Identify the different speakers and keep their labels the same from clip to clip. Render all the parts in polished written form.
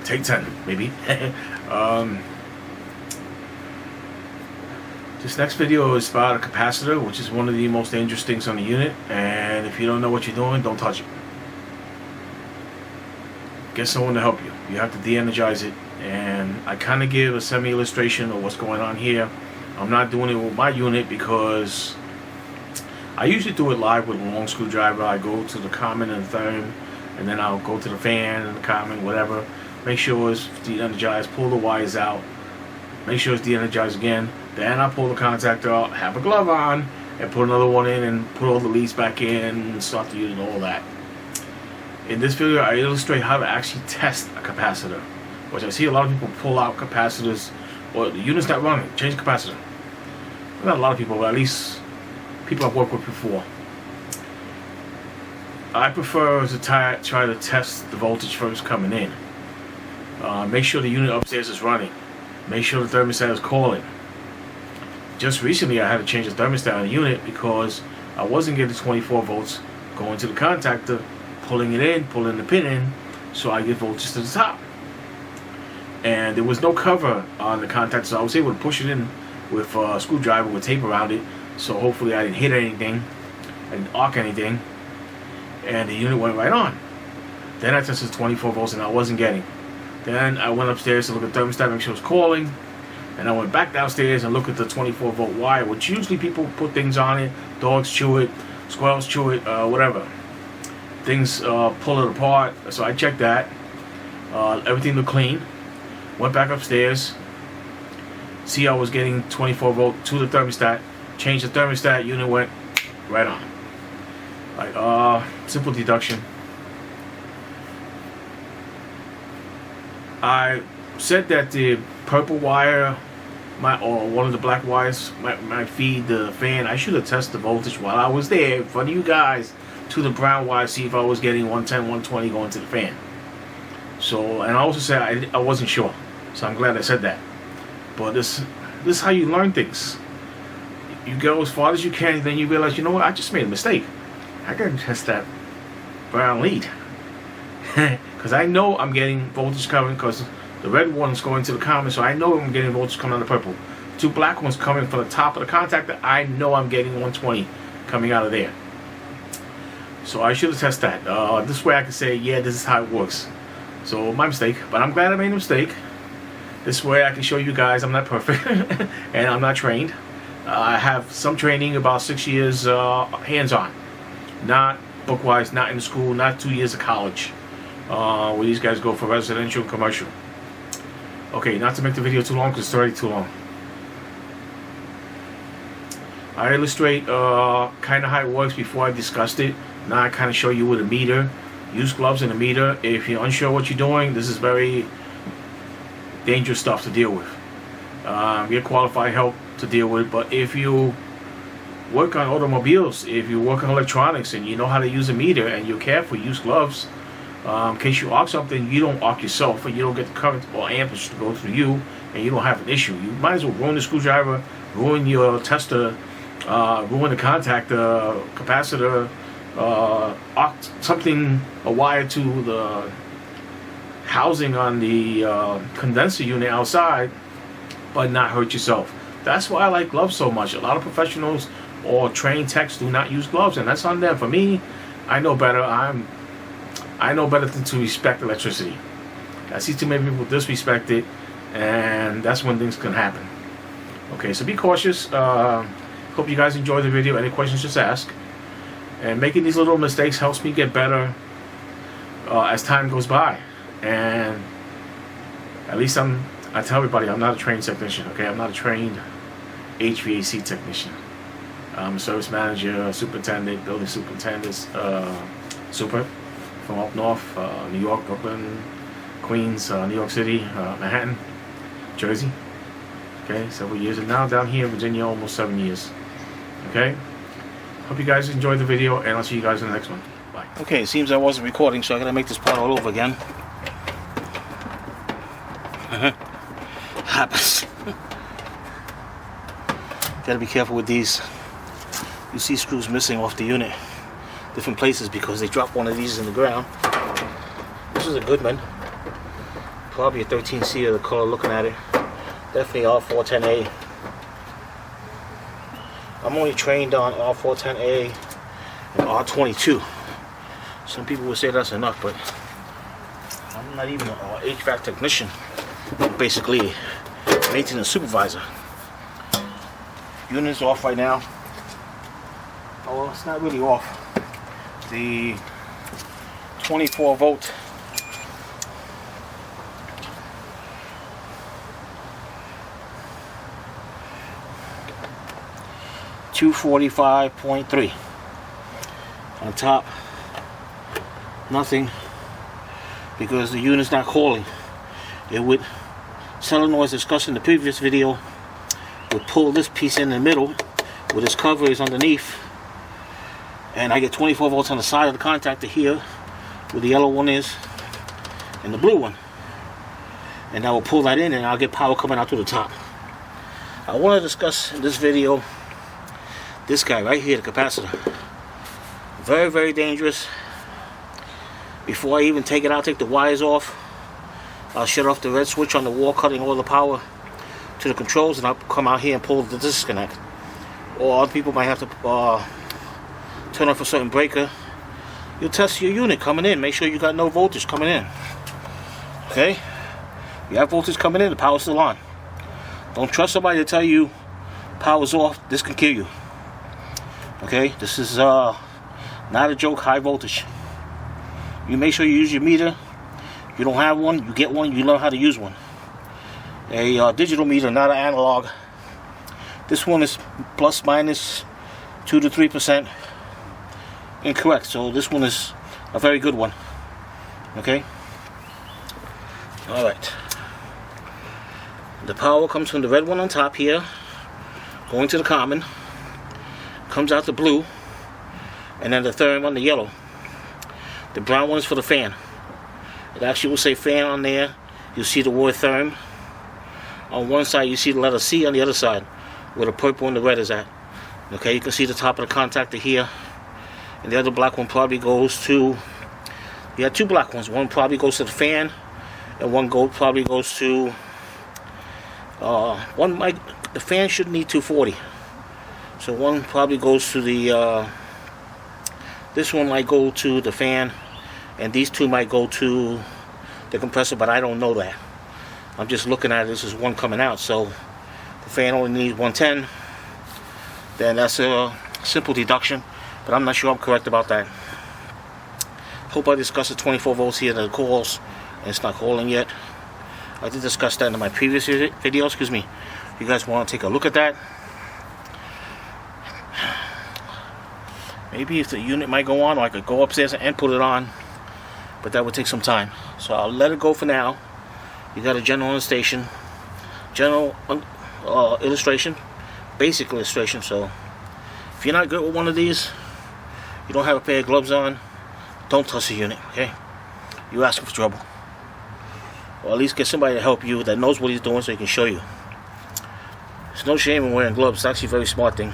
Speaker 1: Take 10, maybe. This next video is about a capacitor, which is one of the most dangerous things on the unit. And if you don't know what you're doing, don't touch it. Get someone to help you. You have to de-energize it. And I kind of give a semi-illustration of what's going on here. I'm not doing it with my unit because I usually do it live with a long screwdriver. I go to the common and the therm, and then I'll go to the fan and the common, whatever. Make sure it's de-energized, pull the wires out, make sure it's de-energized again. Then I pull the contactor out, have a glove on, and put another one in and put all the leads back in and start the unit and all that. In this video, I illustrate how to actually test a capacitor, which I see a lot of people pull out capacitors, or the unit's not running, change the capacitor. Not a lot of people, but at least people I've worked with before. I prefer to try to test the voltage first coming in. Make sure the unit upstairs is running. Make sure the thermostat is calling. Just recently I had to change the thermostat on the unit because I wasn't getting 24 volts going to the contactor, pulling it in, pulling the pin in, so I get voltage to the top. And there was no cover on the contactor, so I was able to push it in with a screwdriver with tape around it, so hopefully I didn't hit anything, I didn't arc anything, and the unit went right on. Then I tested 24 volts and I wasn't getting. Then I went upstairs to look at the thermostat, make sure it was calling. And I went back downstairs and looked at the 24 volt wire, which usually people put things on it. Dogs chew it, squirrels chew it, whatever. Things pull it apart. So I checked that. Everything looked clean. Went back upstairs. See, I was getting 24 volt to the thermostat. Changed the thermostat, unit went right on. Like, simple deduction. I said that the purple wire or one of the black wires might feed the fan. I should have tested the voltage while I was there in front of you guys to the brown wire, see if I was getting 110, 120 going to the fan. So, and I also said I wasn't sure, so I'm glad I said that. But this is how you learn things. You go as far as you can, then you realize, you know what, I just made a mistake. I gotta test that brown lead. Because I know I'm getting voltage coming, because the red one's going to the common, so I know I'm getting voltage coming out of the purple. Two black ones coming from the top of the contactor, I know I'm getting 120 coming out of there. So I should have tested that. This way I can say, yeah, this is how it works. So my mistake, but I'm glad I made a mistake. This way I can show you guys I'm not perfect and I'm not trained. I have some training, about 6 years hands-on. Not book-wise, not in school, not 2 years of college. Where these guys go for residential and commercial. Okay, not to make the video too long because it's already too long. I illustrate kind of how it works before I discussed it. Now I kind of show you with a meter. Use gloves and a meter. If you're unsure what you're doing, this is very dangerous stuff to deal with. Get qualified help to deal with. But if you work on automobiles, if you work on electronics and you know how to use a meter and you're careful, use gloves. In case you arc something, you don't arc yourself, and you don't get the current or amperage to go through you, and you don't have an issue. You might as well ruin the screwdriver, ruin your tester, ruin the contactor, capacitor, arc something, a wire to the housing on the condenser unit outside, but not hurt yourself. That's why I like gloves so much. A lot of professionals or trained techs do not use gloves, and that's on them. For me, I know better. I know better than to respect electricity. I see too many people disrespect it, and that's when things can happen. Okay, so be cautious. Hope you guys enjoy the video. Any questions, just ask. And making these little mistakes helps me get better as time goes by. And at least I tell everybody I'm not a trained technician. Okay, I'm not a trained HVAC technician. I'm a service manager, superintendent, building superintendent, super. From up north, New York, Brooklyn, Queens, New York City, Manhattan, Jersey. Okay, several years, and now down here in Virginia, almost 7 years. Okay, hope you guys enjoyed the video, and I'll see you guys in the next one. Bye. Okay, it seems I wasn't recording, so I gotta make this part all over again. Happens. Gotta be careful with these. You see screws missing off the unit. Different places because they dropped one of these in the ground. This is a good one.
Speaker 2: probably a 13C of the color looking at it. Definitely R410A. I'm only trained on R410A and R22. Some people would say that's enough, but I'm not even an HVAC technician. I'm basically a maintenance supervisor. Unit's off right now. Oh, well, it's not really off. The 24 volt $245.3 on top. Nothing, because the unit's not calling. It would, solenoids discussed in the previous video, would pull this piece in the middle with its cover is underneath, and I get 24 volts on the side of the contactor here where the yellow one is and the blue one, and I will pull that in and I'll get power coming out to the top. I want to discuss in this video this guy right here, the capacitor. Very, very dangerous. Before I even take it out, take the wires off, I'll shut off the red switch on the wall, cutting all the power to the controls, and I'll come out here and pull the disconnect. Or other people might have to turn off a certain breaker. You'll test your unit coming in. Make sure you got no voltage coming in. Okay? You have voltage coming in, the power's still on. Don't trust somebody to tell you power's off. This can kill you. Okay? This is not a joke, high voltage. You make sure you use your meter. If you don't have one, you get one, you learn how to use one. A digital meter, not an analog. This one is plus minus 2 to 3% incorrect, so this one is a very good one. Okay? Alright. The power comes from the red one on top here, going to the common, comes out the blue, and then the third one, the yellow. The brown one is for the fan. It actually will say fan on there. You'll see the word therm. On one side, you see the letter C, on the other side, where the purple and the red is at. Okay, you can see the top of the contactor here. And the other black one probably goes to, you have two black ones. One probably goes to the fan, and one probably goes to, the fan should need 240. So one probably goes to the, this one might go to the fan, and these two might go to the compressor, but I don't know that. I'm just looking at it. This is one coming out, so the fan only needs 110. Then that's a simple deduction, but I'm not sure I'm correct about that. Hope I discussed the 24 volts here that it calls, and it's not calling yet. I did discuss that in my previous video. Excuse me. If you guys want to take a look at that, maybe if the unit might go on, or I could go upstairs and put it on, but that would take some time. So I'll let it go for now. You got a general illustration, illustration, basic illustration. So if you're not good with one of these, you don't have a pair of gloves on, don't touch the unit, okay? You're asking for trouble. Or at least get somebody to help you that knows what he's doing so he can show you. There's no shame in wearing gloves. It's actually a very smart thing.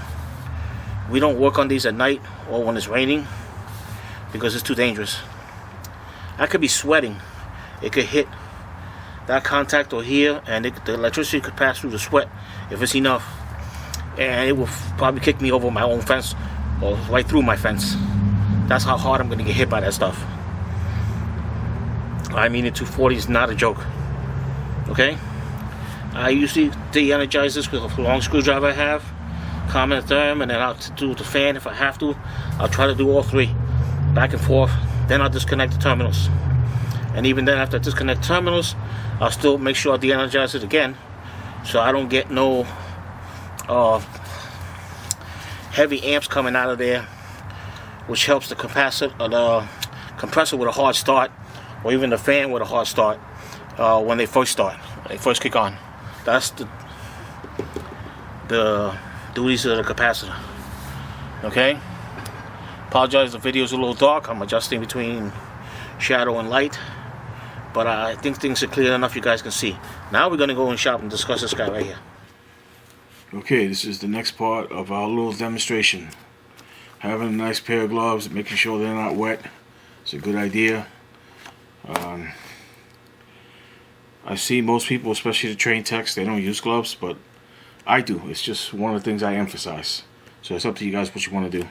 Speaker 2: We don't work on these at night or when it's raining because it's too dangerous. I could be sweating. It could hit that contactor here, and the electricity could pass through the sweat if it's enough, and it will probably kick me over my own fence or right through my fence. That's how hard I'm going to get hit by that stuff. I mean, the 240 is not a joke. Okay? I usually de-energize this with a long screwdriver I have, common and therm, and then I'll do the fan if I have to. I'll try to do all three, back and forth. Then I'll disconnect the terminals. And even then, after I disconnect terminals, I'll still make sure I de-energize it again, so I don't get no heavy amps coming out of there, which helps the compressor with a hard start, or even the fan with a hard start when they first start, when they first kick on. That's the duties of the capacitor. Okay? Apologize, the video's a little dark. I'm adjusting between shadow and light, but I think things are clear enough you guys can see. Now we're going to go in shop and discuss this guy right here.
Speaker 1: Okay, this is the next part of our little demonstration. Having a nice pair of gloves, making sure they're not wet, it's a good idea. I see most people, especially the train techs, they don't use gloves, but I do. It's just one of the things I emphasize. So it's up to you guys what you want to do.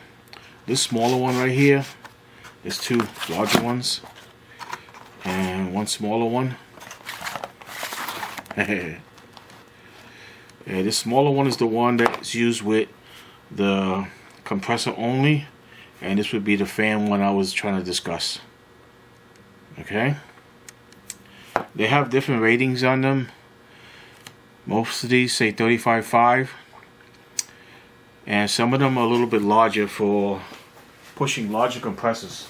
Speaker 1: This smaller one right here, there's two larger ones and one smaller one. Yeah, this smaller one is the one that's used with the compressor only, and this would be the fan one I was trying to discuss. Okay, they have different ratings on them. Most of these say 35.5, and some of them are a little bit larger for pushing larger compressors.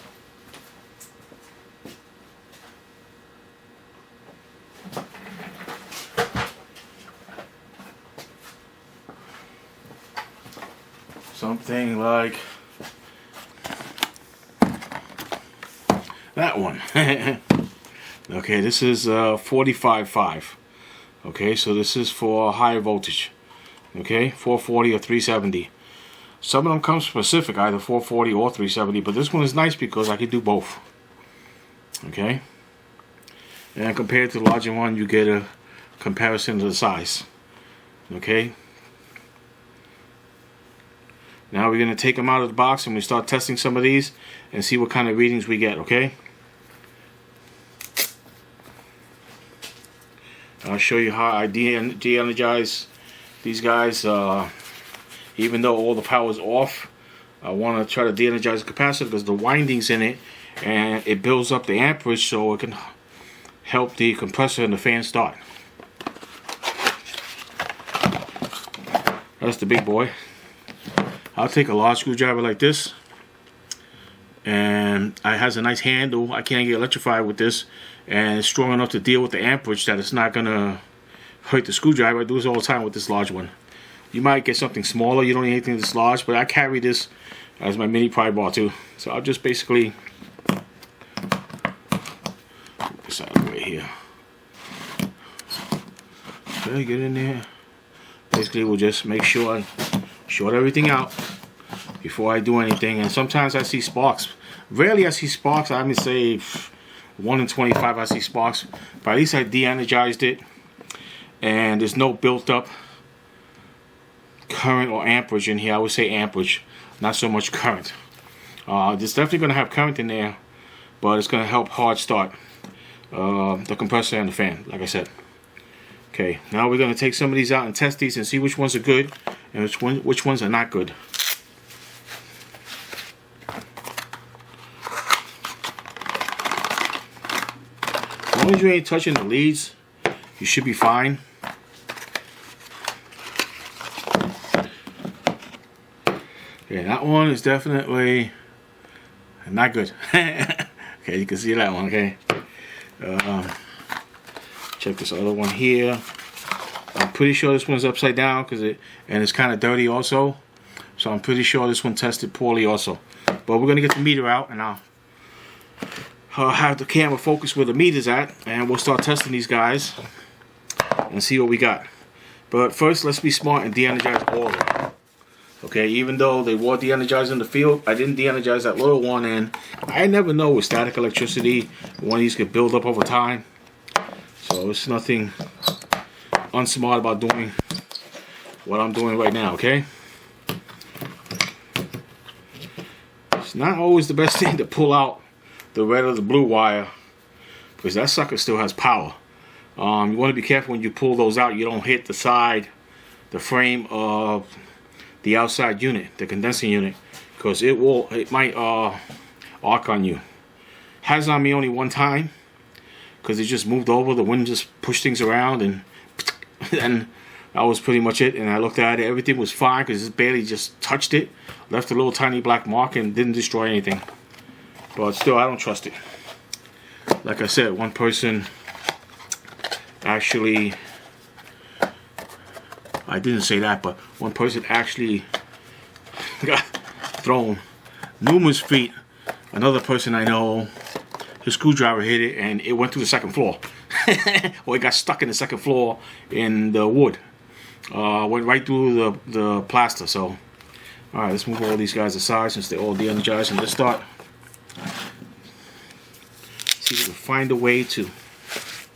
Speaker 1: Something like that one. Okay, this is 45.5. Okay, so this is for higher voltage. Okay, 440 or 370. Some of them come specific, either 440 or 370, but this one is nice because I can do both. Okay, and compared to the larger one, you get a comparison to the size. Okay. Now we're going to take them out of the box and we start testing some of these and see what kind of readings we get, okay? I'll show you how I de-energize these guys. Even though all the power is off, I want to try to de-energize the capacitor because the windings in it, and it builds up the amperage so it can help the compressor and the fan start. That's the big boy. I'll take a large screwdriver like this, and it has a nice handle. I can't get electrified with this, and it's strong enough to deal with the amperage that it's not gonna hurt the screwdriver. I do this all the time with this large one. You might get something smaller, you don't need anything this large, but I carry this as my mini pry bar too. So I'll just basically put this out of the way here. Okay, get in there. Basically we'll just make sure I short everything out before I do anything. And sometimes I see sparks. Rarely I see sparks. I would say 1 in 25 I see sparks, but at least I de-energized it and there's no built up current or amperage in here. I would say amperage, not so much current. There's definitely going to have current in there, but it's going to help hard start the compressor and the fan, like I said. Okay, now we're going to take some of these out and test these and see which ones are good and which ones are not good. As long as you ain't touching the leads, you should be fine. Okay, that one is definitely not good. Okay, you can see that one, okay? Check this other one here. I'm pretty sure this one's upside down and it's kind of dirty also. So I'm pretty sure this one tested poorly also. But we're gonna get the meter out and I'll have the camera focus where the meter's at and we'll start testing these guys and see what we got. But first, let's be smart and de-energize all of them. Okay, even though they were de-energized in the field, I didn't de-energize that little one, and I never know with static electricity, one of these could build up over time. So it's nothing unsmart about doing what I'm doing right now, okay? It's not always the best thing to pull out the red or the blue wire because that sucker still has power. You want to be careful when you pull those out, you don't hit the side, the frame of the outside unit, the condensing unit, because it might arc on you. Has on me only one time because it just moved over, the wind just pushed things around, and that was pretty much it. And I looked at it, everything was fine because it barely just touched it, left a little tiny black mark and didn't destroy anything. But still, I don't trust it. Like I said, one person actually, I didn't say that, but one person actually got thrown numerous feet. Another person I know, his screwdriver hit it and it went through the second floor. Or it got stuck in the second floor in the wood. Went right through the plaster. So, alright, let's move all these guys aside since they're all de-energized and let's start. See if we can find a way to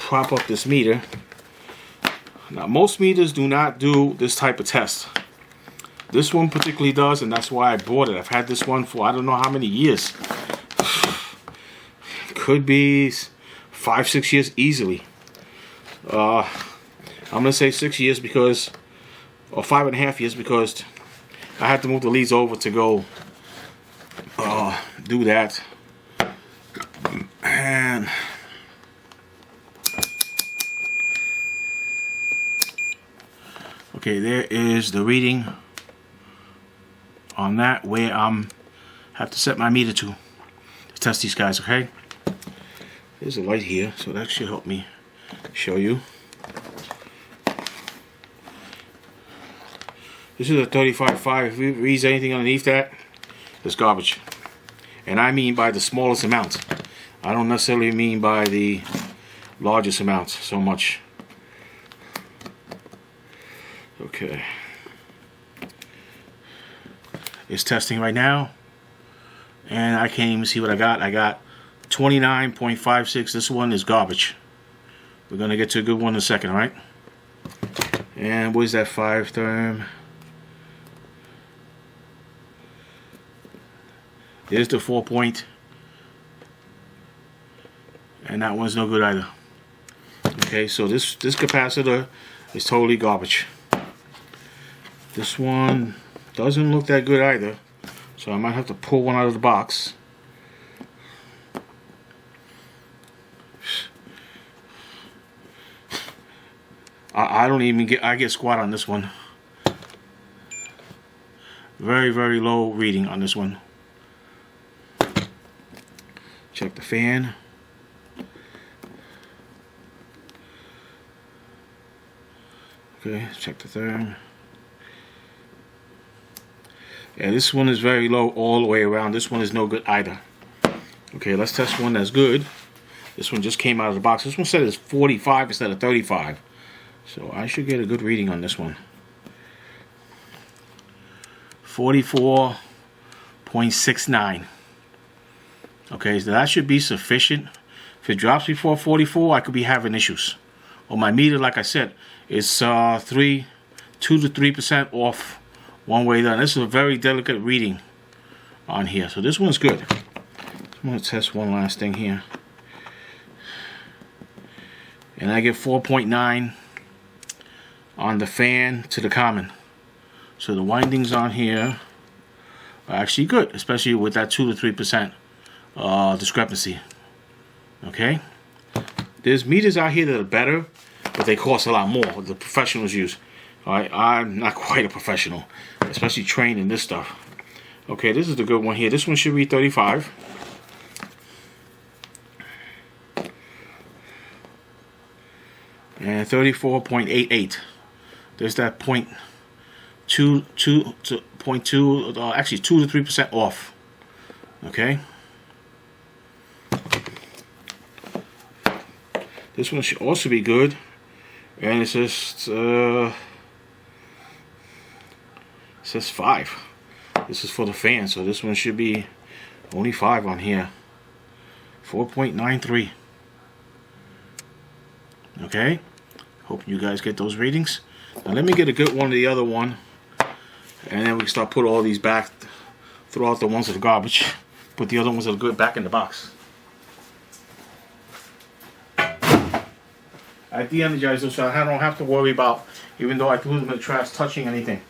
Speaker 1: prop up this meter. Now, most meters do not do this type of test. This one particularly does, and that's why I bought it. I've had this one for I don't know how many years. Could be 5-6 years easily. I'm gonna say 6 years because, or 5.5 years, because I had to move the leads over to go do that. And okay, there is the reading on that, where have to set my meter to test these guys. Okay, there's a light here, so that should help me show you. This is a 35.5. If it reads anything underneath that, it's garbage. And I mean by the smallest amount. I don't necessarily mean by the largest amount so much. Okay. It's testing right now. And I can't even see what I got. I got 29.56. This one is garbage. We're going to get to a good one in a second, alright? And what is that 5 therm? There's the 4 point. And that one's no good either. Okay, so this capacitor is totally garbage. This one doesn't look that good either. So I might have to pull one out of the box. I don't even get, I get squat on this one. Very, very low reading on this one. Check the fan. Okay, check the therm. Yeah, this one is very low all the way around. This one is no good either. Okay, let's test one that's good. This one just came out of the box. This one said it's 45 instead of 35. So I should get a good reading on this one. 44.69. Okay, so that should be sufficient. If it drops before 44, I could be having issues. Well, my meter, like I said, is 2 to 3% off one way down. This is a very delicate reading on here. So this one's good. I'm going to test one last thing here. And I get 4.9 on the fan to the common. So the windings on here are actually good, especially with that 2 to 3% discrepancy. Okay, there's meters out here that are better, but they cost a lot more. The professionals use. Alright, I'm not quite a professional, especially trained in this stuff. Okay, this is the good one here. This one should be 35. And 34.88. There's that 0.2 to 0.2, actually 2 to 3% off. Okay. This one should also be good, and it says 5. This is for the fan, so this one should be only 5 on here. 4.93. Okay. Hope you guys get those readings. Now let me get a good one of the other one, and then we can start put all these back. Throw out the ones that are garbage. Put the other ones that are good back in the box. I de-energize them so I don't have to worry about, even though I threw them in the trash, touching anything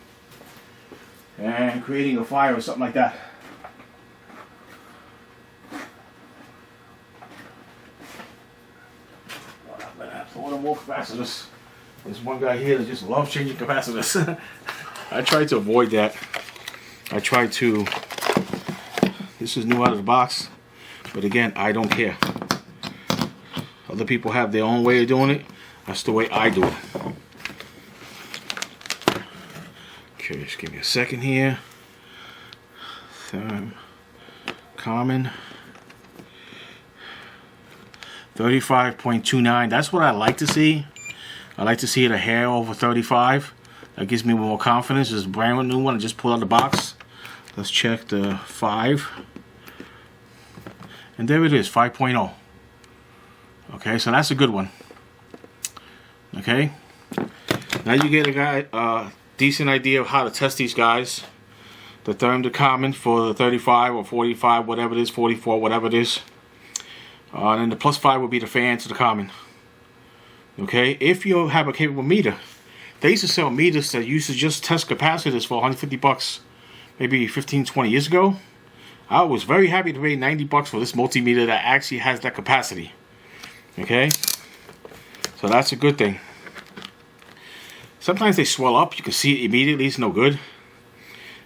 Speaker 1: and creating a fire or something like that. I'm gonna have to order more capacitors. There's one guy here that just loves changing capacitors. I try to avoid that. I try to. This is new out of the box, but again, I don't care. Other people have their own way of doing it. That's the way I do it. Okay, just give me a second here. Common. 35.29. That's what I like to see. I like to see it a hair over 35. That gives me more confidence. This is a brand new one. I just pulled out the box. Let's check the 5. And there it is, 5.0. Okay, so that's a good one. Okay, now you get a decent idea of how to test these guys. The the common for the 35 or 45, whatever it is, 44, whatever it is. And then the +5 would be the fan to the common. Okay, if you have a capable meter, they used to sell meters that used to just test capacitors for 150 bucks, maybe 15, 20 years ago. I was very happy to pay 90 bucks for this multimeter that actually has that capacity. Okay, so that's a good thing. Sometimes they swell up, you can see it immediately, it's no good.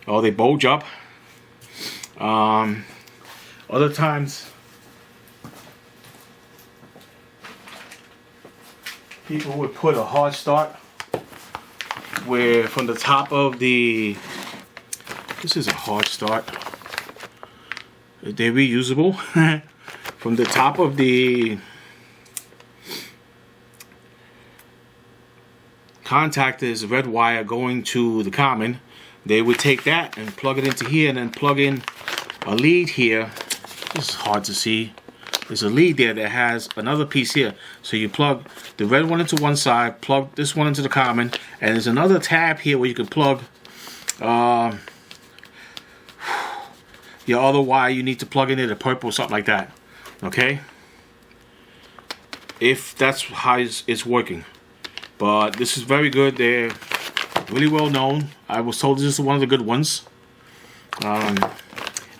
Speaker 1: Or they bulge up. Other times, people would put a hard start where from the top of the, this is a hard start, they're reusable. From the top of the contactor is a red wire going to the common. They would take that and plug it into here and then plug in a lead here. This is hard to see. There's a lead there that has another piece here. So you plug the red one into one side, plug this one into the common, and there's another tab here where you can plug your other wire you need to plug into the purple, something like that. Okay? If that's how it's working. But this is very good. They're really well known. I was told this is one of the good ones. I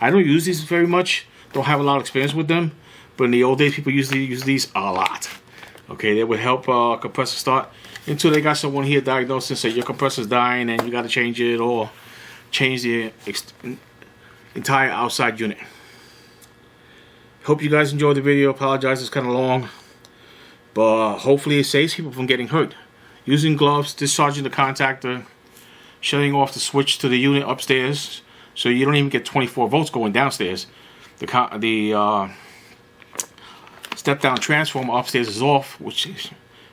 Speaker 1: don't use these very much. Don't have a lot of experience with them. But in the old days, people used to use these a lot. Okay, they would help compressor start until they got someone here diagnosing, say your compressor's dying and you got to change it or change the entire outside unit. Hope you guys enjoyed the video. Apologize, it's kind of long. But hopefully it saves people from getting hurt. Using gloves, discharging the contactor, shutting off the switch to the unit upstairs, so you don't even get 24 volts going downstairs. The step-down transformer upstairs is off, which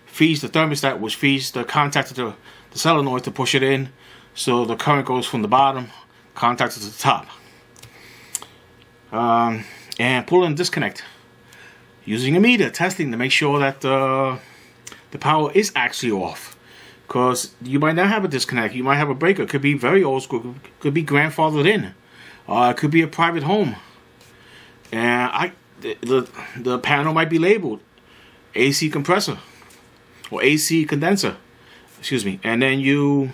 Speaker 1: feeds the thermostat, which feeds the contactor to the solenoid to push it in, so the current goes from the bottom, contactor to the top. And pull and disconnect. Using a meter, testing to make sure that the power is actually off, because you might not have a disconnect, you might have a breaker. It could be very old school, could be grandfathered in, it could be a private home, and the panel might be labeled AC compressor or AC condenser, excuse me, and then you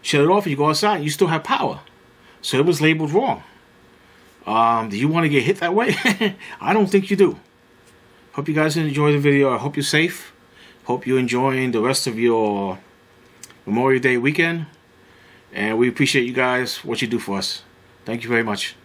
Speaker 1: shut it off and you go outside and you still have power, so it was labeled wrong. Do you want to get hit that way? I don't think you do. Hope you guys enjoy the video. I hope you're safe. Hope you're enjoying the rest of your Memorial Day weekend. And we appreciate you guys, what you do for us. Thank you very much.